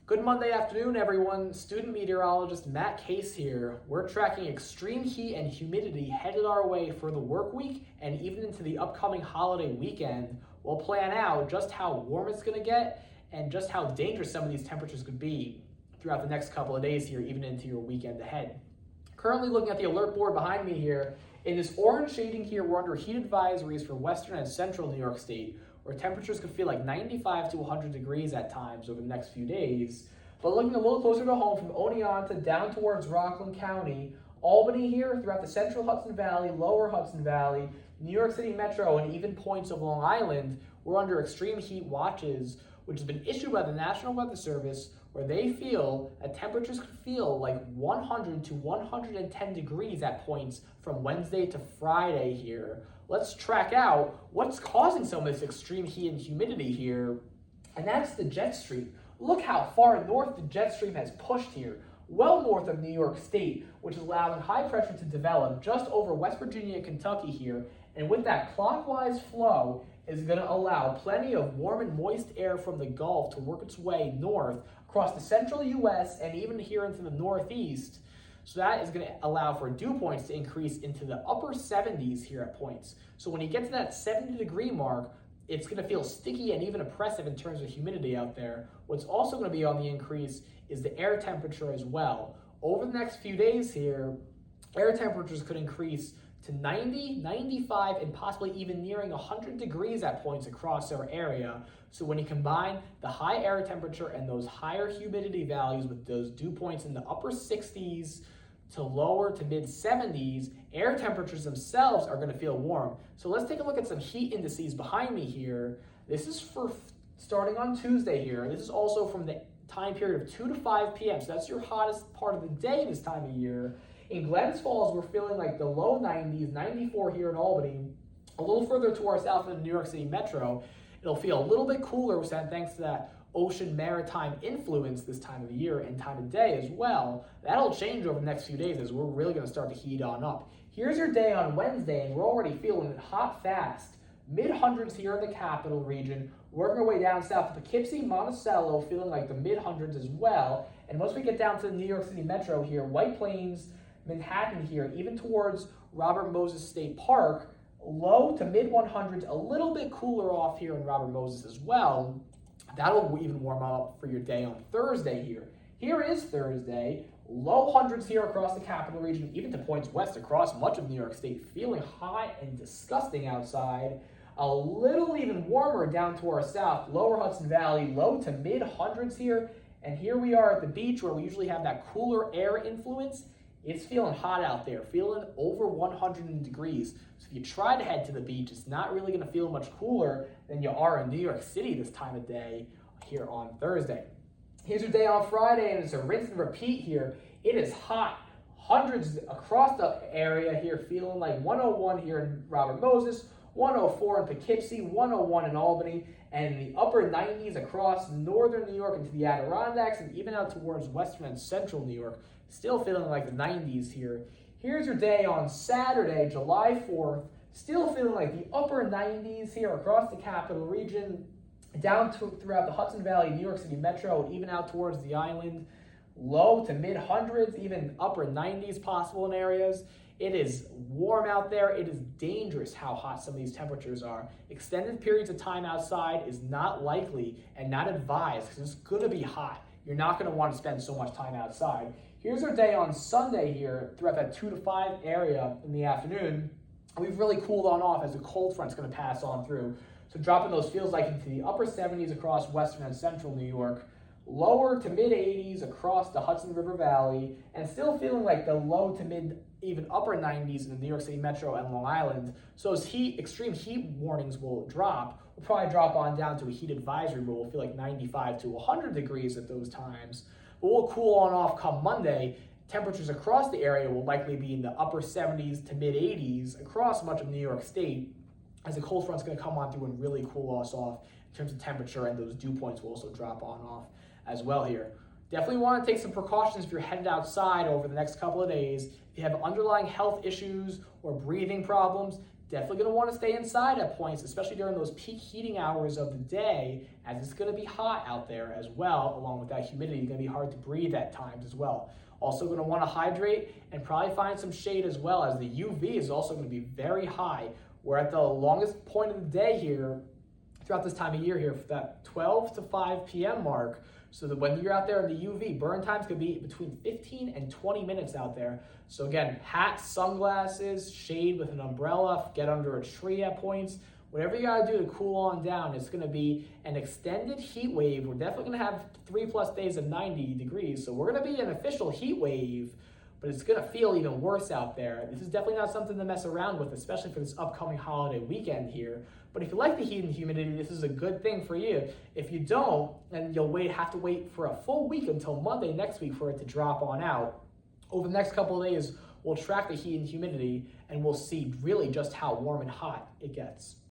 Good Monday afternoon, everyone. Student meteorologist Matt Case here. We're tracking extreme heat and humidity headed our way for the work week and even into the upcoming holiday weekend. We'll plan out just how warm it's going to get and just how dangerous some of these temperatures could be throughout the next couple of days here, even into your weekend ahead. Currently looking at the alert board behind me here, in this orange shading here, we're under heat advisories for western and central New York State, where temperatures could feel like 95 to 100 degrees at times over the next few days. But looking a little closer to home, from Oneonta down towards Rockland County, Albany here, throughout the central Hudson Valley, lower Hudson Valley, New York City Metro, and even points of Long Island, we're under extreme heat watches, which has been issued by the National Weather Service, where they feel that temperatures could feel like 100 to 110 degrees at points from Wednesday to Friday here. Let's track out what's causing some of this extreme heat and humidity here, and that's the jet stream. Look how far north the jet stream has pushed here, well north of New York State, which is allowing high pressure to develop just over West Virginia and Kentucky here, and with that clockwise flow is going to allow plenty of warm and moist air from the Gulf to work its way north across the central U.S. and even here into the Northeast. So that is going to allow for dew points to increase into the upper 70s here at points. So when you get to that 70-degree mark, it's going to feel sticky and even oppressive in terms of humidity out there. What's also going to be on the increase is the air temperature as well. Over the next few days here, air temperatures could increase to 90, 95, and possibly even nearing 100 degrees at points across our area. So when you combine the high air temperature and those higher humidity values with those dew points in the upper 60s to lower to mid 70s, air temperatures themselves are going to feel warm. So let's take a look at some heat indices behind me here. This is for starting on Tuesday here. This is also from the time period of 2 to 5 p.m. So that's your hottest part of the day this time of year. In Glens Falls, we're feeling like the low 90s, 94 here in Albany. A little further to our south in the New York City Metro, it'll feel a little bit cooler thanks to that ocean maritime influence this time of the year and time of day as well. That'll change over the next few days as we're really going to start to heat on up. Here's your day on Wednesday, and we're already feeling it hot fast. Mid-hundreds here in the capital region, working our way down south to Poughkeepsie, Monticello, feeling like the mid-hundreds as well. And once we get down to the New York City Metro here, White Plains, Manhattan here, even towards Robert Moses State Park, low to mid 100s, a little bit cooler off here in Robert Moses as well. That'll even warm up for your day on Thursday here. Here is Thursday, low hundreds here across the capital region, even to points west across much of New York State, feeling hot and disgusting outside. A little even warmer down to our south, lower Hudson Valley, low to mid hundreds here. And here we are at the beach where we usually have that cooler air influence. It's feeling hot out there, feeling over 100 degrees. So if you try to head to the beach, it's not really going to feel much cooler than you are in New York City this time of day here on Thursday. Here's your day on Friday, and it's a rinse and repeat here. It is hot. Hundreds across the area here, feeling like 101 here in Robert Moses, 104 in Poughkeepsie, 101 in Albany, and the upper 90s across northern New York into the Adirondacks and even out towards western and central New York. Still feeling like the 90s here. Here's your day on Saturday, July 4th. Still feeling like the upper 90s here across the capital region, down throughout the Hudson Valley, New York City Metro, even out towards the island. Low to mid hundreds, even upper 90s possible in areas. It is warm out there. It is dangerous how hot some of these temperatures are. Extended periods of time outside is not likely and not advised because it's going to be hot. You're not going to want to spend so much time outside. Here's our day on Sunday here throughout that 2 to 5 area in the afternoon. We've really cooled on off as the cold front's going to pass on through. So dropping those feels like into the upper 70s across western and central New York, lower to mid 80s across the Hudson River Valley, and still feeling like the low to mid, even upper 90s in the New York City Metro and Long Island. So as extreme heat warnings will drop, we'll probably drop on down to a heat advisory where we'll feel like 95 to 100 degrees at those times. But we'll cool on off come Monday. Temperatures across the area will likely be in the upper 70s to mid 80s across much of New York State, as the cold front's going to come on through and really cool us off in terms of temperature, and those dew points will also drop on off as well here. Definitely want to take some precautions if you're headed outside over the next couple of days. If you have underlying health issues or breathing problems, Definitely going to want to stay inside at points, especially during those peak heating hours of the day, as it's going to be hot out there as well. Along with that humidity, it's going to be hard to breathe at times as well. Also going to want to hydrate and probably find some shade as well, as the UV is also going to be very high. We're at the longest point of the day here throughout this time of year here, for that 12 to 5 p.m. mark. So that when you're out there in the UV, burn times could be between 15 and 20 minutes out there. So again, hats, sunglasses, shade with an umbrella, get under a tree at points. Whatever you gotta do to cool on down. It's gonna be an extended heat wave. We're definitely gonna have 3+ days of 90 degrees. So we're gonna be an official heat wave, but it's gonna feel even worse out there. This is definitely not something to mess around with, especially for this upcoming holiday weekend here. But if you like the heat and humidity, this is a good thing for you. If you don't, then you'll have to wait for a full week until Monday next week for it to drop on out. Over the next couple of days, we'll track the heat and humidity, and we'll see really just how warm and hot it gets.